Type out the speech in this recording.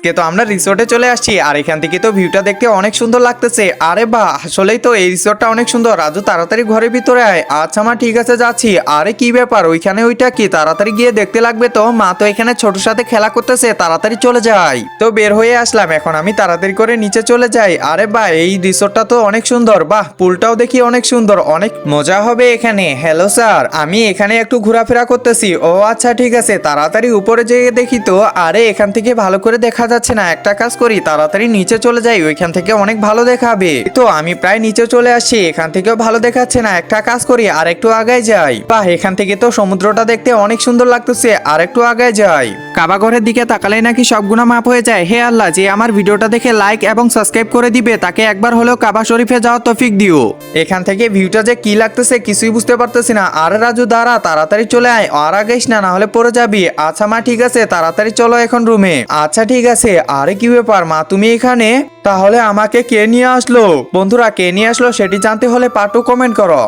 আজকে তো আমরা রিসোর্টে চলে আসছি আর এখান থেকে তো ভিউটা দেখতে অনেক সুন্দর লাগতেছে। আরে বাহ, আসলেই তো এই রিসোর্টটা অনেক সুন্দর। রাজু তাড়াতাড়ি ঘরের ভিতরে আয়। আচ্ছা মা, ঠিক আছে যাচ্ছি। আরে কি ব্যাপার, ওইখানে ওইটা কি? তাড়াতাড়ি গিয়ে দেখতে লাগবে তো। মা তো এখানে ছোটর সাথে খেলা করতেছে, তাড়াতাড়ি চলে যাই। তো বের হয়ে আসলাম, এখন আমি তাড়াতাড়ি করে নিচে চলে যাই। আরে বাহ, এই রিসোর্টটা তো অনেক সুন্দর। বাহ, পুলটাও দেখি অনেক সুন্দর, অনেক মজা হবে এখানে। হ্যালো স্যার, আমি এখানে একটু ঘোরাফেরা করতেছি। ও আচ্ছা ঠিক আছে, তাড়াতাড়ি উপরে যেয়ে দেখি তো। আরে এখান থেকে ভালো করে দেখা যাচ্ছে না, একটা কাজ করি, তাড়াতাড়ি নিচে চলে যাই, ওইখান থেকে অনেক ভালো দেখাবে। তো আমি প্রায় নিচে চলে আসছি, এখান থেকেও ভালো দেখাচ্ছে না, একটা কাজ করি আর একটু আগায় যাই। বাহ, এখান থেকে তো সমুদ্রটা দেখতে অনেক সুন্দর লাগতেছে, আর একটু আগায় যাই। কাবা ঘরের দিকে তাকালেই নাকি সব গুনাহ মাফ হয়ে যায়। হে আল্লাহ, যে আমার ভিডিওটা দেখে লাইক এবং সাবস্ক্রাইব করে দিবে তাকে একবার হলেও কাবা শরীফে যাওয়ার তৌফিক দিও। এখান থেকে ভিউটা যে কি লাগতেছে কিছুই বুঝতে পারতেছি না। আরে রাজু দাঁড়া, তাড়াতাড়ি চলে আয়, আর আগাইস না, না হলে পড়ে যাবি। আচ্ছা মা ঠিক আছে, তাড়াতাড়ি চলো এখন রুমে। আচ্ছা ঠিক আছে। আরে কি ব্যাপার মা, তুমি এখানে? তাহলে আমাকে কে নিয়ে আসলো? বন্ধুরা, কে নিয়ে আসলো সেটি জানতে হলে পার্ট 2 কমেন্ট করো।